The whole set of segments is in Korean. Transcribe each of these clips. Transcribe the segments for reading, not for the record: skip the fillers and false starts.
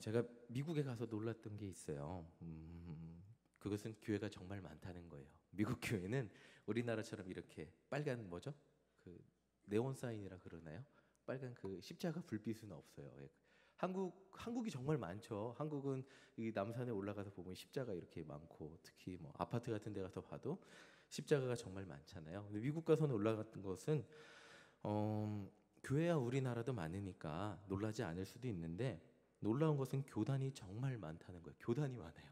제가 미국에 가서 놀랐던 게 있어요. 그것은 교회가 정말 많다는 거예요. 미국 교회는 우리나라처럼 이렇게 빨간 뭐죠? 그 네온 사인이라 그러나요? 빨간 그 십자가 불빛은 없어요. 예. 한국이 정말 많죠. 한국은 이 남산에 올라가서 보면 십자가 이렇게 많고, 특히 뭐 아파트 같은 데 가서 봐도 십자가가 정말 많잖아요. 근데 미국 가서는 올라갔던 것은 교회야 우리나라도 많으니까 놀라지 않을 수도 있는데, 놀라운 것은 교단이 정말 많다는 거예요. 교단이 많아요.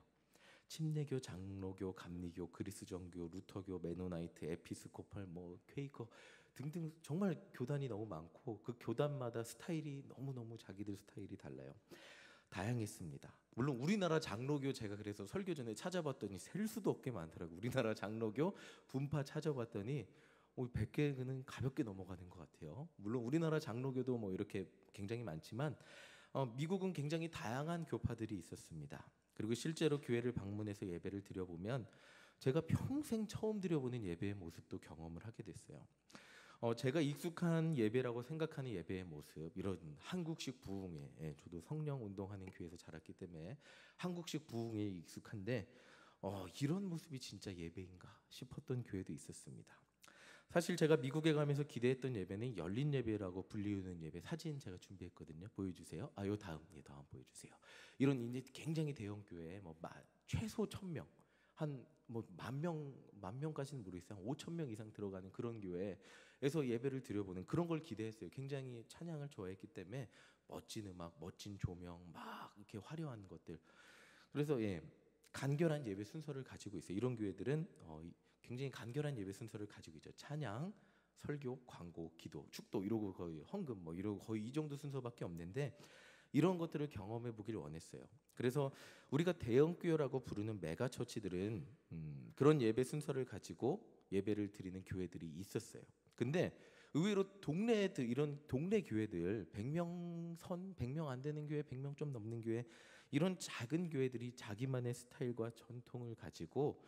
침례교, 장로교, 감리교, 그리스정교, 루터교, 메노나이트, 에피스코팔, 뭐 퀘이커 등등 정말 교단이 너무 많고, 그 교단마다 스타일이 너무너무 자기들 스타일이 달라요. 다양했습니다. 물론 우리나라 장로교, 제가 그래서 설교 전에 찾아봤더니 셀 수도 없게 많더라고요. 우리나라 장로교 분파 찾아봤더니 100개는 가볍게 넘어가는 것 같아요. 물론 우리나라 장로교도 뭐 이렇게 굉장히 많지만 미국은 굉장히 다양한 교파들이 있었습니다. 그리고 실제로 교회를 방문해서 예배를 드려보면 제가 평생 처음 드려보는 예배의 모습도 경험을 하게 됐어요. 제가 익숙한 예배라고 생각하는 예배의 모습, 이런 한국식 부흥회, 저도 성령 운동하는 교회에서 자랐기 때문에 한국식 부흥회에 익숙한데 이런 모습이 진짜 예배인가 싶었던 교회도 있었습니다. 사실 제가 미국에 가면서 기대했던 예배는 열린 예배라고 불리우는 예배 사진 제가 준비했거든요. 보여주세요. 요 다음 보여주세요. 이런 이제 굉장히 대형 교회, 뭐 최소 1,000명, 한 뭐 만 명까지는 모르겠어요. 한 5,000명 이상 들어가는 그런 교회에서 예배를 드려보는 그런 걸 기대했어요. 굉장히 찬양을 좋아했기 때문에 멋진 음악, 멋진 조명, 막 이렇게 화려한 것들. 그래서 간결한 예배 순서를 가지고 있어요. 이런 교회들은 굉장히 간결한 예배 순서를 가지고 있죠. 찬양, 설교, 광고, 기도, 축도 이러고 거의 헌금 뭐 이러고 거의 이 정도 순서밖에 없는데, 이런 것들을 경험해 보길 원했어요. 그래서 우리가 대형 교회라고 부르는 메가 처치들은 그런 예배 순서를 가지고 예배를 드리는 교회들이 있었어요. 근데 의외로 동네들, 이런 동네 교회들, 100명 안 되는 교회, 100명 좀 넘는 교회, 이런 작은 교회들이 자기만의 스타일과 전통을 가지고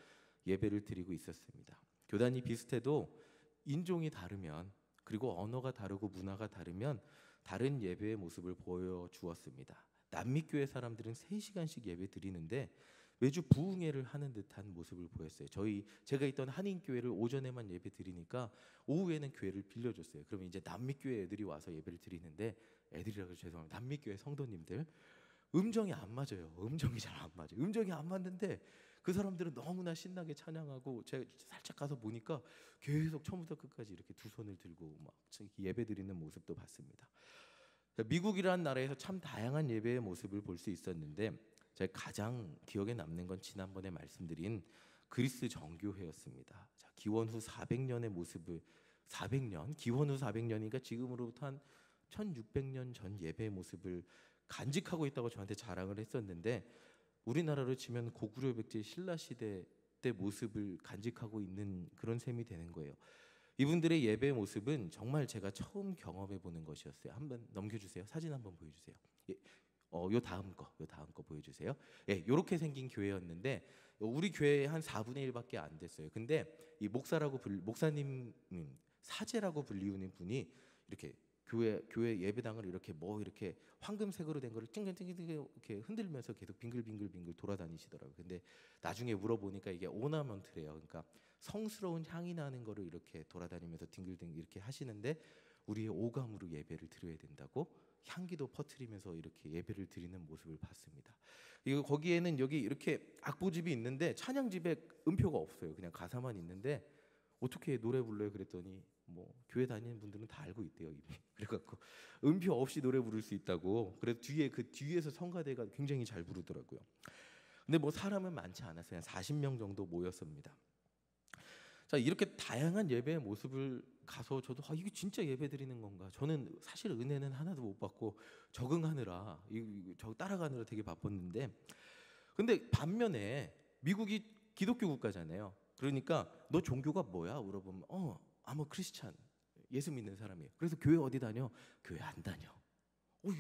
예배를 드리고 있었습니다. 교단이 비슷해도 인종이 다르면, 그리고 언어가 다르고 문화가 다르면 다른 예배의 모습을 보여주었습니다. 남미교회 사람들은 3시간씩 예배 드리는데 매주 부흥회를 하는 듯한 모습을 보였어요. 제가 있던 한인교회를 오전에만 예배 드리니까 오후에는 교회를 빌려줬어요. 그러면 이제 남미교회 애들이 와서 예배를 드리는데, 애들이라고 해서 죄송합니다. 남미교회 성도님들 음정이 안 맞아요. 음정이 잘 안 맞아요. 음정이 안 맞는데 그 사람들은 너무나 신나게 찬양하고, 제가 살짝 가서 보니까 계속 처음부터 끝까지 이렇게 두 손을 들고 막 예배 드리는 모습도 봤습니다. 미국이라는 나라에서 참 다양한 예배의 모습을 볼 수 있었는데, 제가 가장 기억에 남는 건 지난번에 말씀드린 그리스 정교회였습니다. 자, 기원 후 400년의 모습을, 400년, 기원 후 400년이니까 지금으로부터 한 1600년 전 예배의 모습을 간직하고 있다고 저한테 자랑을 했었는데, 우리나라로 치면 고구려 백제 신라 시대 때 모습을 간직하고 있는 그런 셈이 되는 거예요. 이분들의 예배 모습은 정말 제가 처음 경험해 보는 것이었어요. 한번 넘겨주세요. 사진 한번 보여주세요. 요 다음 거 보여주세요. 요렇게 생긴 교회였는데 우리 교회에 한 4분의 1밖에 안 됐어요. 근데 이 목사님 사제라고 불리우는 분이 이렇게 교회 예배당을 이렇게 이렇게 황금색으로 된 거를 찡찡찡찡 이렇게 흔들면서 계속 빙글빙글 돌아다니시더라고요. 근데 나중에 물어보니까 이게 오나먼트래요. 그러니까 성스러운 향이 나는 거를 이렇게 돌아다니면서 딩글딩글 이렇게 하시는데, 우리의 오감으로 예배를 드려야 된다고 향기도 퍼뜨리면서 이렇게 예배를 드리는 모습을 봤습니다. 이거 거기에는 여기 이렇게 악보집이 있는데 찬양집에 음표가 없어요. 그냥 가사만 있는데 어떻게 노래 불러요? 그랬더니 뭐 교회 다니는 분들은 다 알고 있대요 이미. 그래갖고 음표 없이 노래 부를 수 있다고. 그래서 뒤에서 성가대가 굉장히 잘 부르더라고요. 근데 뭐 사람은 많지 않았어요. 한 40명 정도 모였습니다. 자, 이렇게 다양한 예배의 모습을 가서 저도 이게 진짜 예배 드리는 건가? 저는 사실 은혜는 하나도 못 받고 적응하느라 따라가느라 되게 바빴는데, 근데 반면에 미국이 기독교 국가잖아요. 그러니까 너 종교가 뭐야? 물어보면 I'm a Christian. 예수 믿는 사람이에요. 그래서 교회 어디 다녀? 교회 안 다녀.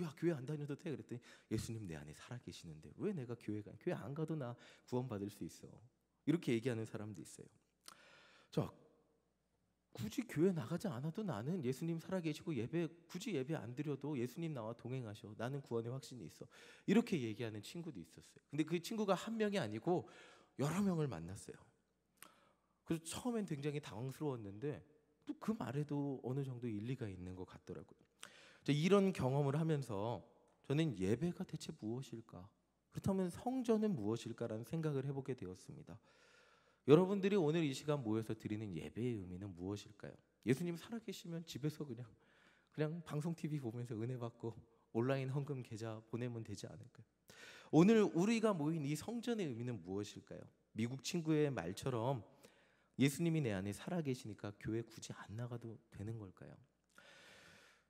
야, 교회 안 다녀도 돼? 그랬더니 예수님 내 안에 살아 계시는데 왜 내가 교회 안 가도 나 구원받을 수 있어. 이렇게 얘기하는 사람도 있어요. 자, 굳이 교회 나가지 않아도 나는 예수님 살아계시고 굳이 예배 안 드려도 예수님 나와 동행하셔. 나는 구원의 확신이 있어. 이렇게 얘기하는 친구도 있었어요. 근데 그 친구가 한 명이 아니고 여러 명을 만났어요. 그래서 처음엔 굉장히 당황스러웠는데 또 그 말에도 어느 정도 일리가 있는 것 같더라고요. 이런 경험을 하면서 저는 예배가 대체 무엇일까? 그렇다면 성전은 무엇일까라는 생각을 해보게 되었습니다. 여러분들이 오늘 이 시간 모여서 드리는 예배의 의미는 무엇일까요? 예수님 살아계시면 집에서 그냥 방송 TV 보면서 은혜 받고 온라인 헌금 계좌 보내면 되지 않을까요? 오늘 우리가 모인 이 성전의 의미는 무엇일까요? 미국 친구의 말처럼 예수님이 내 안에 살아계시니까 교회 굳이 안 나가도 되는 걸까요?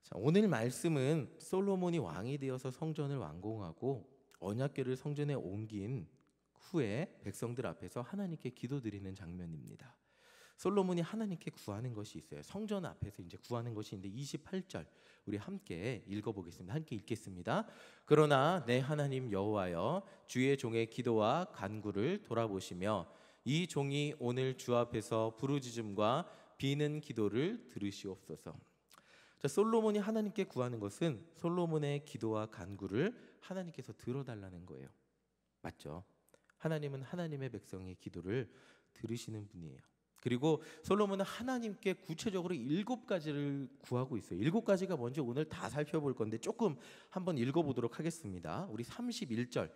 자, 오늘 말씀은 솔로몬이 왕이 되어서 성전을 완공하고 언약궤를 성전에 옮긴 후에 백성들 앞에서 하나님께 기도드리는 장면입니다. 솔로몬이 하나님께 구하는 것이 있어요. 성전 앞에서 이제 구하는 것이 있는데 28절 우리 함께 읽어보겠습니다. 함께 읽겠습니다. 그러나 내 하나님 여호와여 주의 종의 기도와 간구를 돌아보시며 이 종이 오늘 주 앞에서 부르짖음과 비는 기도를 들으시옵소서. 자, 솔로몬이 하나님께 구하는 것은 솔로몬의 기도와 간구를 하나님께서 들어달라는 거예요. 맞죠? 하나님은 하나님의 백성의 기도를 들으시는 분이에요. 그리고 솔로몬은 하나님께 구체적으로 7가지를 구하고 있어요. 7가지가 뭔지 오늘 다 살펴볼 건데 조금 한번 읽어보도록 하겠습니다. 우리 31절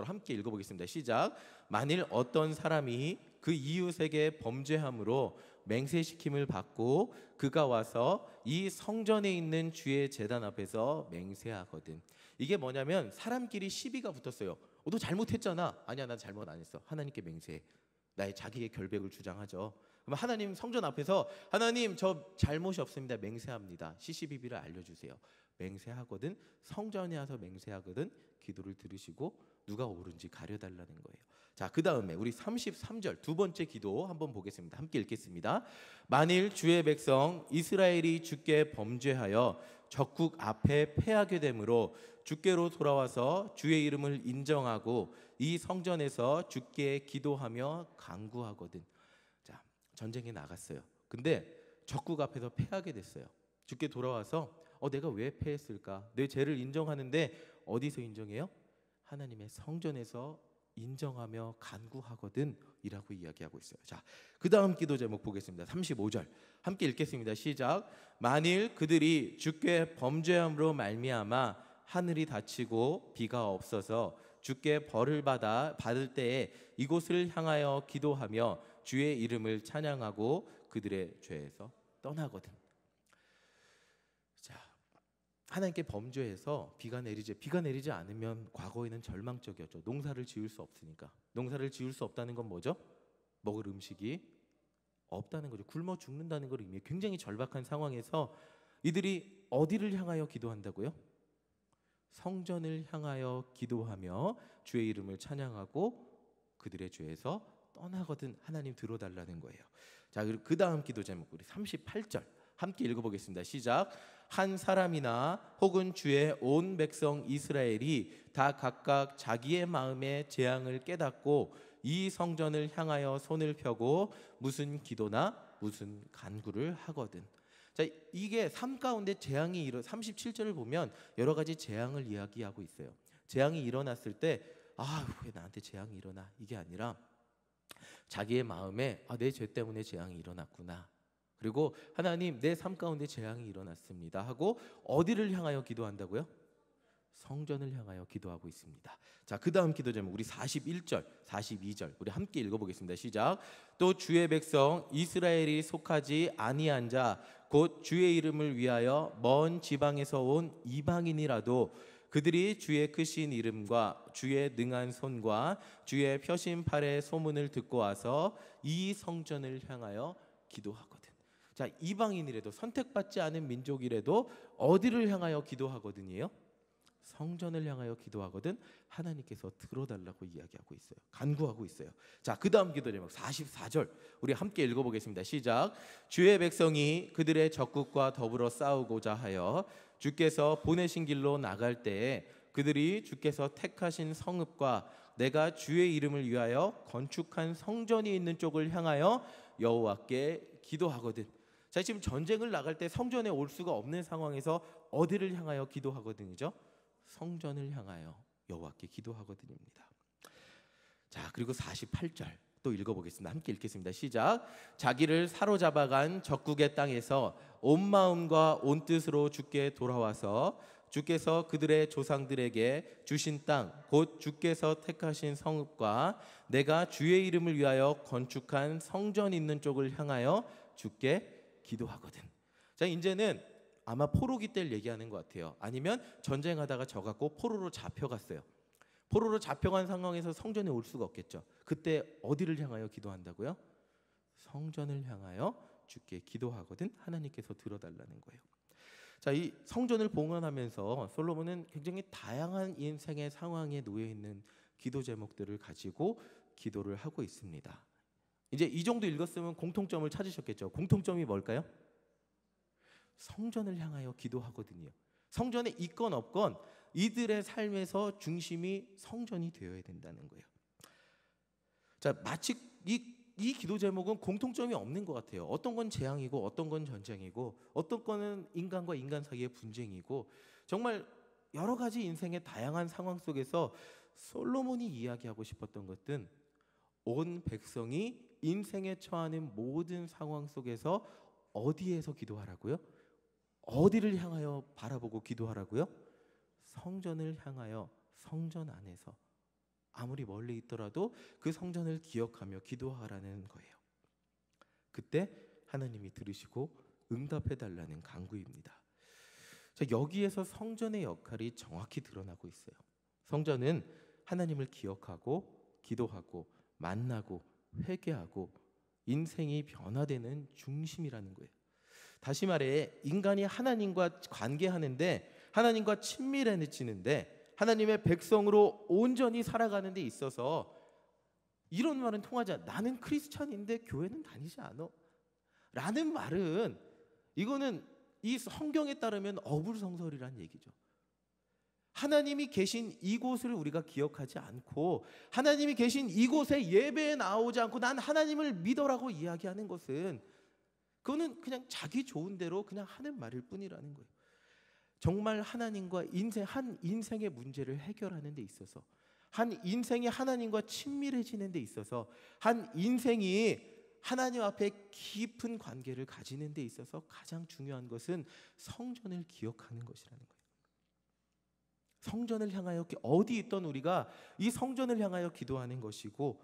함께 읽어보겠습니다. 시작. 만일 어떤 사람이 그 이웃에게 범죄함으로 맹세시킴을 받고 그가 와서 이 성전에 있는 주의 제단 앞에서 맹세하거든. 이게 뭐냐면 사람끼리 시비가 붙었어요. 너 잘못했잖아. 아니야, 나 잘못 안 했어. 하나님께 맹세해. 나의 자기의 결백을 주장하죠. 그럼 하나님 성전 앞에서 하나님 저 잘못이 없습니다. 맹세합니다. 시시비비를 알려주세요. 맹세하거든. 성전에 와서 맹세하거든. 기도를 들으시고 누가 옳은지 가려달라는 거예요. 자, 그 다음에 우리 33절 두 번째 기도 한번 보겠습니다. 함께 읽겠습니다. 만일 주의 백성 이스라엘이 주께 범죄하여 적국 앞에 패하게 되므로 주께로 돌아와서 주의 이름을 인정하고 이 성전에서 주께 기도하며 간구하거든. 자, 전쟁에 나갔어요. 근데 적국 앞에서 패하게 됐어요. 주께 돌아와서 내가 왜 패했을까? 내 죄를 인정하는데 어디서 인정해요? 하나님의 성전에서 인정하며 간구하거든 이라고 이야기하고 있어요. 자, 그 다음 기도 제목 보겠습니다. 35절 함께 읽겠습니다. 시작. 만일 그들이 주께 범죄함으로 말미암아 하늘이 닫히고 비가 없어서 주께 벌을 받을 때에 이곳을 향하여 기도하며 주의 이름을 찬양하고 그들의 죄에서 떠나거든. 자, 하나님께 범죄해서 비가 내리지 않으면 과거에는 절망적이었죠. 농사를 지을 수 없으니까. 농사를 지을 수 없다는 건 뭐죠? 먹을 음식이 없다는 거죠. 굶어 죽는다는 걸 의미해요. 굉장히 절박한 상황에서 이들이 어디를 향하여 기도한다고요? 성전을 향하여 기도하며 주의 이름을 찬양하고 그들의 죄에서 떠나거든 하나님 들어달라는 거예요. 자, 그리고 그 다음 기도 제목 우리 38절 함께 읽어보겠습니다. 시작. 한 사람이나 혹은 주의 온 백성 이스라엘이 다 각각 자기의 마음의 재앙을 깨닫고 이 성전을 향하여 손을 펴고 무슨 기도나 무슨 간구를 하거든. 자, 이게 삶 가운데 재앙이 37절을 보면 여러 가지 재앙을 이야기하고 있어요. 재앙이 일어났을 때 왜 나한테 재앙이 일어나? 이게 아니라 자기의 마음에 내 죄 때문에 재앙이 일어났구나. 그리고 하나님 내 삶 가운데 재앙이 일어났습니다 하고 어디를 향하여 기도한다고요? 성전을 향하여 기도하고 있습니다. 자, 그 다음 기도 제목 우리 41절 42절 우리 함께 읽어보겠습니다. 시작. 또 주의 백성 이스라엘이 속하지 아니한 자 곧 주의 이름을 위하여 먼 지방에서 온 이방인이라도 그들이 주의 크신 이름과 주의 능한 손과 주의 펴신 팔의 소문을 듣고 와서 이 성전을 향하여 기도하거든. 자, 이방인이라도 선택받지 않은 민족이라도 어디를 향하여 기도하거든요? 성전을 향하여 기도하거든 하나님께서 들어달라고 이야기하고 있어요. 간구하고 있어요. 자, 그 다음 기도 제목 44절 우리 함께 읽어보겠습니다. 시작. 주의 백성이 그들의 적국과 더불어 싸우고자 하여 주께서 보내신 길로 나갈 때에 그들이 주께서 택하신 성읍과 내가 주의 이름을 위하여 건축한 성전이 있는 쪽을 향하여 여호와께 기도하거든. 자, 지금 전쟁을 나갈 때 성전에 올 수가 없는 상황에서 어디를 향하여 기도하거든이죠? 성전을 향하여 여호와께 기도하거든입니다. 자, 그리고 48절 또 읽어보겠습니다. 함께 읽겠습니다. 시작. 자기를 사로잡아간 적국의 땅에서 온 마음과 온 뜻으로 주께 돌아와서 주께서 그들의 조상들에게 주신 땅 곧 주께서 택하신 성읍과 내가 주의 이름을 위하여 건축한 성전 있는 쪽을 향하여 주께 기도하거든. 자, 이제는 아마 포로기 때를 얘기하는 것 같아요. 아니면 전쟁하다가 져갖고 포로로 잡혀갔어요. 포로로 잡혀간 상황에서 성전에 올 수가 없겠죠. 그때 어디를 향하여 기도한다고요? 성전을 향하여 주께 기도하거든 하나님께서 들어달라는 거예요. 자, 이 성전을 봉헌하면서 솔로몬은 굉장히 다양한 인생의 상황에 놓여 있는 기도 제목들을 가지고 기도를 하고 있습니다. 이제 이 정도 읽었으면 공통점을 찾으셨겠죠. 공통점이 뭘까요? 성전을 향하여 기도하거든요. 성전에 있건 없건 이들의 삶에서 중심이 성전이 되어야 된다는 거예요. 자, 마치 이 기도 제목은 공통점이 없는 것 같아요. 어떤 건 재앙이고 어떤 건 전쟁이고 어떤 거는 인간과 인간 사이의 분쟁이고 정말 여러 가지 인생의 다양한 상황 속에서 솔로몬이 이야기하고 싶었던 것은 온 백성이 인생에 처하는 모든 상황 속에서 어디에서 기도하라고요? 어디를 향하여 바라보고 기도하라고요? 성전을 향하여 성전 안에서 아무리 멀리 있더라도 그 성전을 기억하며 기도하라는 거예요. 그때 하나님이 들으시고 응답해 달라는 간구입니다. 자, 여기에서 성전의 역할이 정확히 드러나고 있어요. 성전은 하나님을 기억하고 기도하고 만나고 회개하고 인생이 변화되는 중심이라는 거예요. 다시 말해 인간이 하나님과 관계하는데 하나님과 친밀해지는데 하나님의 백성으로 온전히 살아가는 데 있어서 이런 말은 통하지 않아. 나는 크리스찬인데 교회는 다니지 않아 라는 말은 이거는 이 성경에 따르면 어불성설이란 얘기죠. 하나님이 계신 이곳을 우리가 기억하지 않고 하나님이 계신 이곳에 예배에 나오지 않고 난 하나님을 믿어라고 이야기하는 것은 그거는 그냥 자기 좋은 대로 그냥 하는 말일 뿐이라는 거예요. 정말 하나님과 한 인생의 문제를 해결하는 데 있어서 한 인생이 하나님과 친밀해지는 데 있어서 한 인생이 하나님 앞에 깊은 관계를 가지는 데 있어서 가장 중요한 것은 성전을 기억하는 것이라는 거예요. 성전을 향하여 어디 있던 우리가 이 성전을 향하여 기도하는 것이고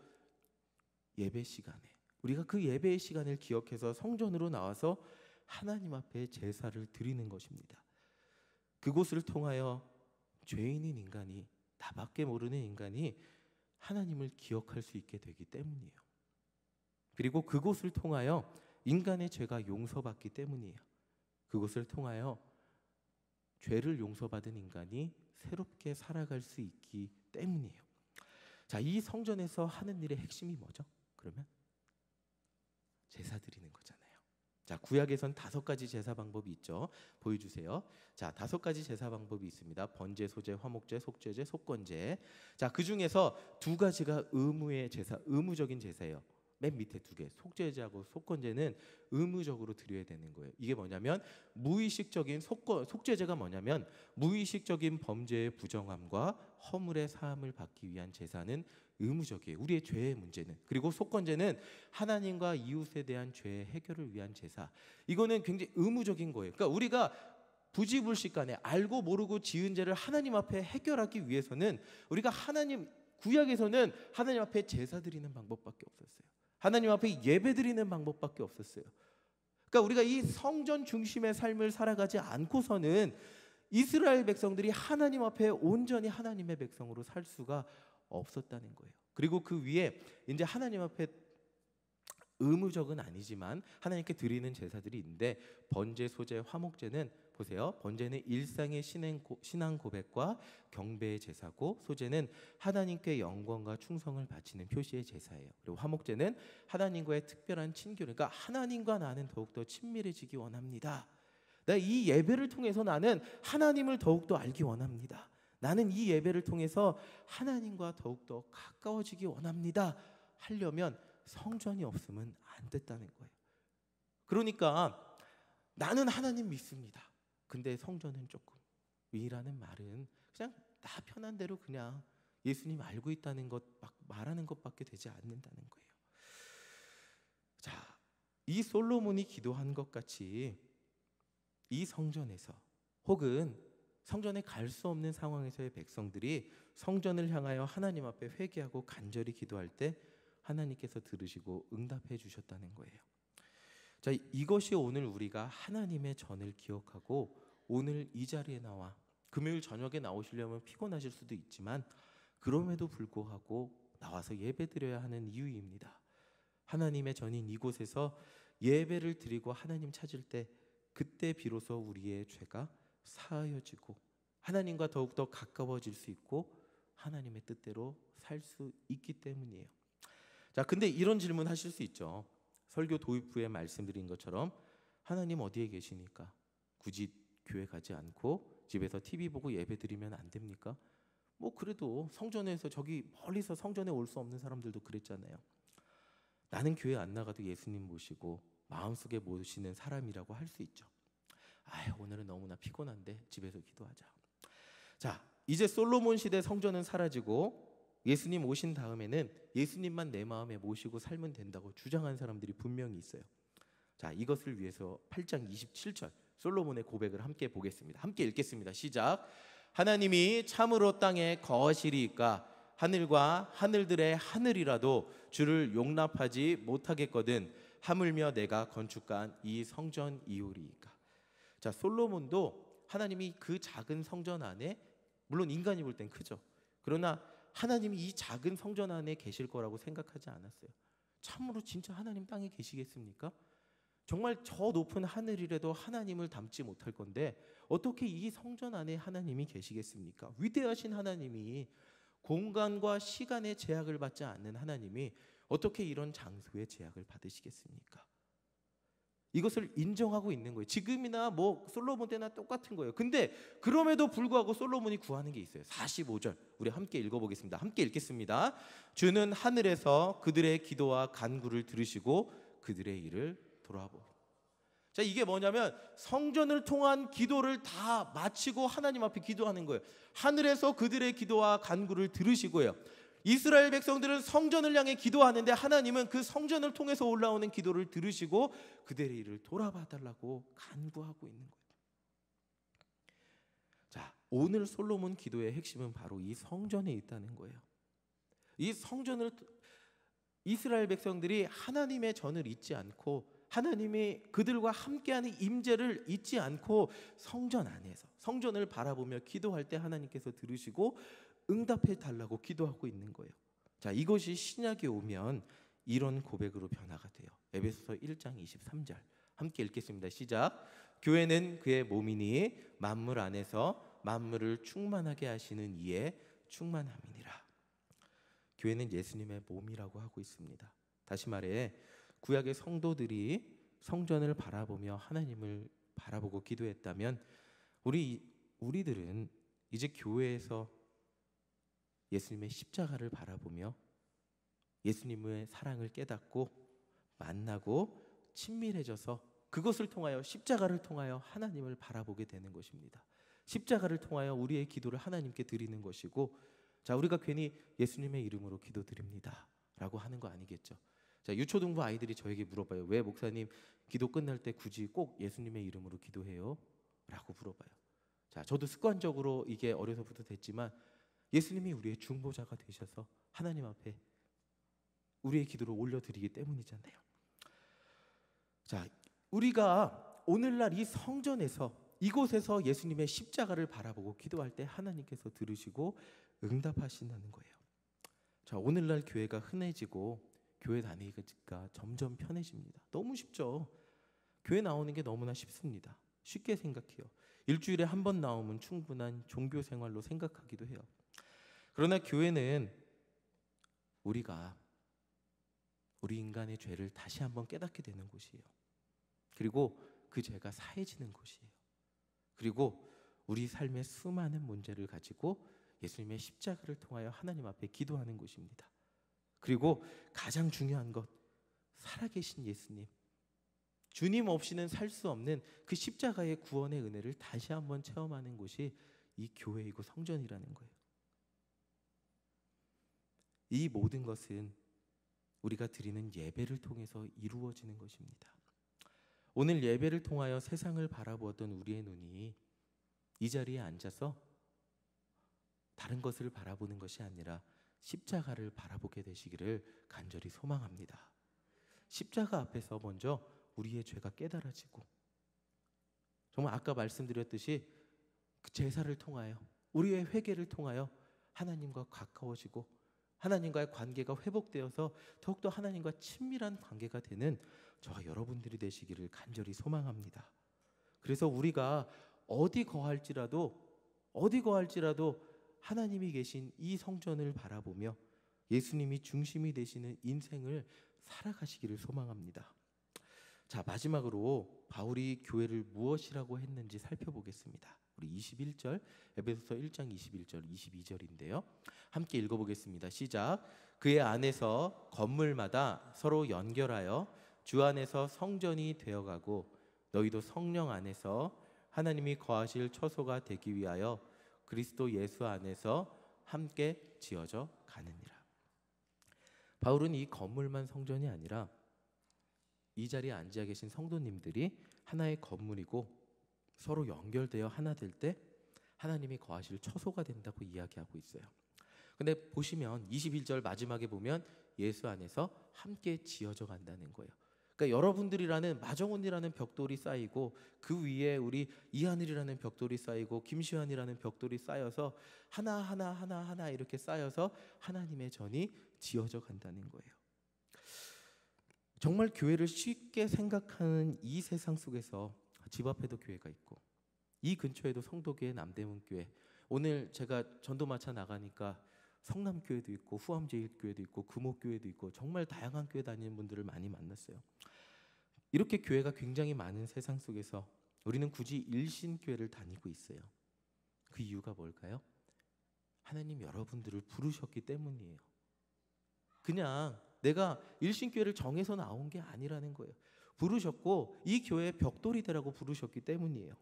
예배 시간에 우리가 그 예배의 시간을 기억해서 성전으로 나와서 하나님 앞에 제사를 드리는 것입니다. 그곳을 통하여 죄인인 인간이 나밖에 모르는 인간이 하나님을 기억할 수 있게 되기 때문이에요. 그리고 그곳을 통하여 인간의 죄가 용서받기 때문이에요. 그곳을 통하여 죄를 용서받은 인간이 새롭게 살아갈 수 있기 때문이에요. 자, 이 성전에서 하는 일의 핵심이 뭐죠? 그러면 제사 드리는 거잖아요. 자, 구약에선 5가지 제사 방법이 있죠. 보여주세요. 자, 5가지 제사 방법이 있습니다. 번제, 소제, 화목제, 속죄제, 속건제. 자, 그 중에서 2가지가 의무의 제사, 의무적인 제사예요. 맨 밑에 2개, 속죄제하고 속건제는 의무적으로 드려야 되는 거예요. 이게 뭐냐면 무의식적인 속죄제가 뭐냐면 무의식적인 범죄의 부정함과 허물의 사함을 받기 위한 제사는 의무적이에요. 우리의 죄의 문제는. 그리고 속건제는 하나님과 이웃에 대한 죄의 해결을 위한 제사. 이거는 굉장히 의무적인 거예요. 그러니까 우리가 부지불식간에 알고 모르고 지은 죄를 하나님 앞에 해결하기 위해서는 우리가 구약에서는 하나님 앞에 제사 드리는 방법밖에 없었어요. 하나님 앞에 예배 드리는 방법밖에 없었어요. 그러니까 우리가 이 성전 중심의 삶을 살아가지 않고서는 이스라엘 백성들이 하나님 앞에 온전히 하나님의 백성으로 살 수가 없었다는 거예요. 그리고 그 위에 이제 하나님 앞에 의무적은 아니지만 하나님께 드리는 제사들이 있는데 번제, 소제, 화목제는 보세요. 번제는 일상의 신앙 고백과 경배의 제사고 소제는 하나님께 영광과 충성을 바치는 표시의 제사예요. 그리고 화목제는 하나님과의 특별한 친교, 그러니까 하나님과 나는 더욱더 친밀해지기 원합니다. 이 예배를 통해서 나는 하나님을 더욱더 알기 원합니다. 나는 이 예배를 통해서 하나님과 더욱더 가까워지기 원합니다. 하려면 성전이 없으면 안 됐다는 거예요. 그러니까 나는 하나님 믿습니다. 근데 성전은 조금 이라는 말은 그냥 나 편한 대로 그냥 예수님 알고 있다는 것 막 말하는 것밖에 되지 않는다는 거예요. 자, 이 솔로몬이 기도한 것 같이 이 성전에서 혹은 성전에 갈 수 없는 상황에서의 백성들이 성전을 향하여 하나님 앞에 회개하고 간절히 기도할 때 하나님께서 들으시고 응답해 주셨다는 거예요. 자, 이것이 오늘 우리가 하나님의 전을 기억하고 오늘 이 자리에 나와 금요일 저녁에 나오시려면 피곤하실 수도 있지만 그럼에도 불구하고 나와서 예배드려야 하는 이유입니다. 하나님의 전인 이곳에서 예배를 드리고 하나님 찾을 때 그때 비로소 우리의 죄가 사하여지고 하나님과 더욱더 가까워질 수 있고 하나님의 뜻대로 살 수 있기 때문이에요. 자, 근데 이런 질문 하실 수 있죠. 설교 도입 후에 말씀드린 것처럼 하나님 어디에 계시니까 굳이 교회 가지 않고 집에서 TV 보고 예배 드리면 안 됩니까? 뭐 그래도 성전에서 저기 멀리서 성전에 올 수 없는 사람들도 그랬잖아요. 나는 교회 안 나가도 예수님 모시고 마음속에 모시는 사람이라고 할 수 있죠. 아유, 오늘은 너무나 피곤한데 집에서 기도하자. 자, 이제 솔로몬 시대 성전은 사라지고 예수님 오신 다음에는 예수님만 내 마음에 모시고 살면 된다고 주장한 사람들이 분명히 있어요. 자, 이것을 위해서 8장 27절 솔로몬의 고백을 함께 보겠습니다. 함께 읽겠습니다. 시작. 하나님이 참으로 땅에 거하시리이까 하늘과 하늘들의 하늘이라도 주를 용납하지 못하겠거든 하물며 내가 건축한 이 성전이오리이까. 자, 솔로몬도 하나님이 그 작은 성전 안에, 물론 인간이 볼 땐 크죠. 그러나 하나님이 이 작은 성전 안에 계실 거라고 생각하지 않았어요. 참으로 진짜 하나님 땅에 계시겠습니까? 정말 저 높은 하늘이라도 하나님을 담지 못할 건데 어떻게 이 성전 안에 하나님이 계시겠습니까? 위대하신 하나님이, 공간과 시간의 제약을 받지 않는 하나님이 어떻게 이런 장소의 제약을 받으시겠습니까? 이것을 인정하고 있는 거예요. 지금이나 뭐 솔로몬 때나 똑같은 거예요. 근데 그럼에도 불구하고 솔로몬이 구하는 게 있어요. 45절 우리 함께 읽어보겠습니다. 함께 읽겠습니다. 주는 하늘에서 그들의 기도와 간구를 들으시고 그들의 일을 돌아보고. 자, 이게 뭐냐면 성전을 통한 기도를 다 마치고 하나님 앞에 기도하는 거예요. 하늘에서 그들의 기도와 간구를 들으시고요. 이스라엘 백성들은 성전을 향해 기도하는데 하나님은 그 성전을 통해서 올라오는 기도를 들으시고 그들의 일을 돌아봐 달라고 간구하고 있는 거예요. 자, 오늘 솔로몬 기도의 핵심은 바로 이 성전에 있다는 거예요. 이 성전을 이스라엘 백성들이 하나님의 전을 잊지 않고 하나님이 그들과 함께하는 임재를 잊지 않고 성전 안에서 성전을 바라보며 기도할 때 하나님께서 들으시고 응답해 달라고 기도하고 있는 거예요. 자, 이것이 신약에 오면 이런 고백으로 변화가 돼요. 에베소서 1장 23절 함께 읽겠습니다. 시작. 교회는 그의 몸이니 만물 안에서 만물을 충만하게 하시는 이의 충만함이니라. 교회는 예수님의 몸이라고 하고 있습니다. 다시 말해 구약의 성도들이 성전을 바라보며 하나님을 바라보고 기도했다면 우리들은 이제 교회에서 예수님의 십자가를 바라보며 예수님의 사랑을 깨닫고 만나고 친밀해져서 그것을 통하여 십자가를 통하여 하나님을 바라보게 되는 것입니다. 십자가를 통하여 우리의 기도를 하나님께 드리는 것이고, 자, 우리가 괜히 예수님의 이름으로 기도드립니다 라고 하는 거 아니겠죠. 자, 유초등부 아이들이 저에게 물어봐요. 왜 목사님 기도 끝날 때 굳이 꼭 예수님의 이름으로 기도해요? 라고 물어봐요. 자, 저도 습관적으로 이게 어려서부터 됐지만 예수님이 우리의 중보자가 되셔서 하나님 앞에 우리의 기도를 올려드리기 때문이잖아요. 자, 우리가 오늘날 이 성전에서 이곳에서 예수님의 십자가를 바라보고 기도할 때 하나님께서 들으시고 응답하신다는 거예요. 자, 오늘날 교회가 흔해지고 교회 다니기가 점점 편해집니다. 너무 쉽죠. 교회 나오는 게 너무나 쉽습니다. 쉽게 생각해요. 일주일에 한 번 나오면 충분한 종교 생활로 생각하기도 해요. 그러나 교회는 우리가 우리 인간의 죄를 다시 한번 깨닫게 되는 곳이에요. 그리고 그 죄가 사해지는 곳이에요. 그리고 우리 삶의 수많은 문제를 가지고 예수님의 십자가를 통하여 하나님 앞에 기도하는 곳입니다. 그리고 가장 중요한 것, 살아계신 예수님, 주님 없이는 살 수 없는 그 십자가의 구원의 은혜를 다시 한번 체험하는 곳이 이 교회이고 성전이라는 거예요. 이 모든 것은 우리가 드리는 예배를 통해서 이루어지는 것입니다. 오늘 예배를 통하여 세상을 바라보았던 우리의 눈이 이 자리에 앉아서 다른 것을 바라보는 것이 아니라 십자가를 바라보게 되시기를 간절히 소망합니다. 십자가 앞에서 먼저 우리의 죄가 깨달아지고, 정말 아까 말씀드렸듯이 그 제사를 통하여, 우리의 회개를 통하여 하나님과 가까워지고 하나님과의 관계가 회복되어서 더욱더 하나님과 친밀한 관계가 되는 저와 여러분들이 되시기를 간절히 소망합니다. 그래서 우리가 어디 거할지라도 하나님이 계신 이 성전을 바라보며 예수님이 중심이 되시는 인생을 살아가시기를 소망합니다. 자, 마지막으로 바울이 교회를 무엇이라고 했는지 살펴보겠습니다. 우리 21절, 에베소서 1장 21절, 22절인데요. 함께 읽어보겠습니다. 시작. 그의 안에서 건물마다 서로 연결하여 주 안에서 성전이 되어가고 너희도 성령 안에서 하나님이 거하실 처소가 되기 위하여 그리스도 예수 안에서 함께 지어져 가느니라. 바울은 이 건물만 성전이 아니라 이 자리에 앉아 계신 성도님들이 하나의 건물이고 서로 연결되어 하나 될 때 하나님이 거하실 처소가 된다고 이야기하고 있어요. 근데 보시면 21절 마지막에 보면 예수 안에서 함께 지어져 간다는 거예요. 그러니까 여러분들이라는 마정훈이라는 벽돌이 쌓이고 그 위에 우리 이하늘이라는 벽돌이 쌓이고 김시환이라는 벽돌이 쌓여서 하나 이렇게 쌓여서 하나님의 전이 지어져 간다는 거예요. 정말 교회를 쉽게 생각하는 이 세상 속에서 집 앞에도 교회가 있고 이 근처에도 성도교회, 남대문교회, 오늘 제가 전도마차 나가니까 성남교회도 있고 후암제일교회도 있고 금옥교회도 있고 정말 다양한 교회 다니는 분들을 많이 만났어요. 이렇게 교회가 굉장히 많은 세상 속에서 우리는 굳이 일신교회를 다니고 있어요. 그 이유가 뭘까요? 하나님 여러분들을 부르셨기 때문이에요. 그냥 내가 일신교회를 정해서 나온 게 아니라는 거예요. 부르셨고 이 교회의 벽돌이 되라고 부르셨기 때문이에요.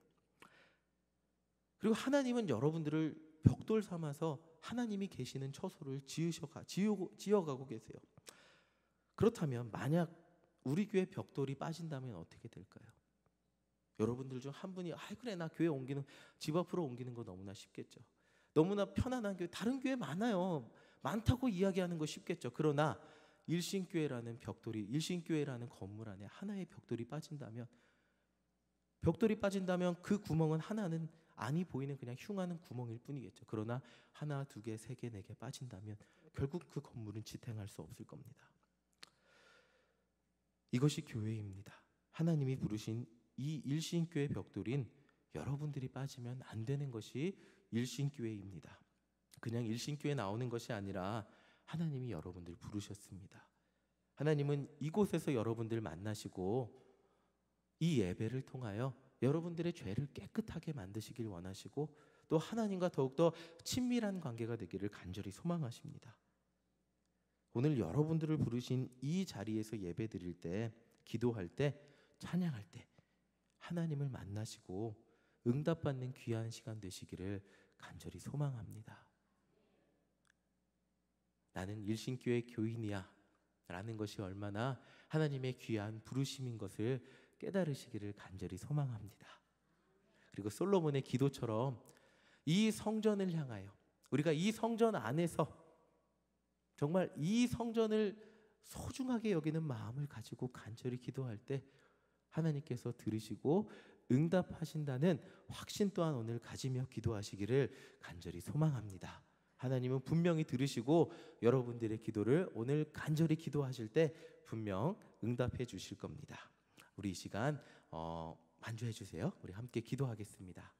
그리고 하나님은 여러분들을 벽돌 삼아서 하나님이 계시는 처소를 지어가고 계세요. 그렇다면 만약 우리 교회 벽돌이 빠진다면 어떻게 될까요? 여러분들 중 한 분이 그래 나 교회 옮기는, 집 앞으로 옮기는 거 너무나 쉽겠죠. 너무나 편안한 교회, 다른 교회 많아요. 많다고 이야기하는 거 쉽겠죠. 그러나 일신교회라는 벽돌이, 일신교회라는 건물 안에 하나의 벽돌이 빠진다면 그 구멍은 하나는 안이 보이는 그냥 흉하는 구멍일 뿐이겠죠. 그러나 하나, 두 개, 세 개, 네 개 빠진다면 결국 그 건물은 지탱할 수 없을 겁니다. 이것이 교회입니다. 하나님이 부르신 이 일신교회 벽돌인 여러분들이 빠지면 안 되는 것이 일신교회입니다. 그냥 일신교회 나오는 것이 아니라 하나님이 여러분들 부르셨습니다. 하나님은 이곳에서 여러분들 만나시고 이 예배를 통하여 여러분들의 죄를 깨끗하게 만드시길 원하시고 또 하나님과 더욱더 친밀한 관계가 되기를 간절히 소망하십니다. 오늘 여러분들을 부르신 이 자리에서 예배 드릴 때, 기도할 때, 찬양할 때 하나님을 만나시고 응답받는 귀한 시간 되시기를 간절히 소망합니다. 나는 일신교회 교인이야 라는 것이 얼마나 하나님의 귀한 부르심인 것을 깨달으시기를 간절히 소망합니다. 그리고 솔로몬의 기도처럼 이 성전을 향하여 우리가 이 성전 안에서 정말 이 성전을 소중하게 여기는 마음을 가지고 간절히 기도할 때 하나님께서 들으시고 응답하신다는 확신 또한 오늘 가지며 기도하시기를 간절히 소망합니다. 하나님은 분명히 들으시고 여러분들의 기도를 오늘 간절히 기도하실 때 분명 응답해 주실 겁니다. 우리 이 시간 만주해 주세요. 우리 함께 기도하겠습니다.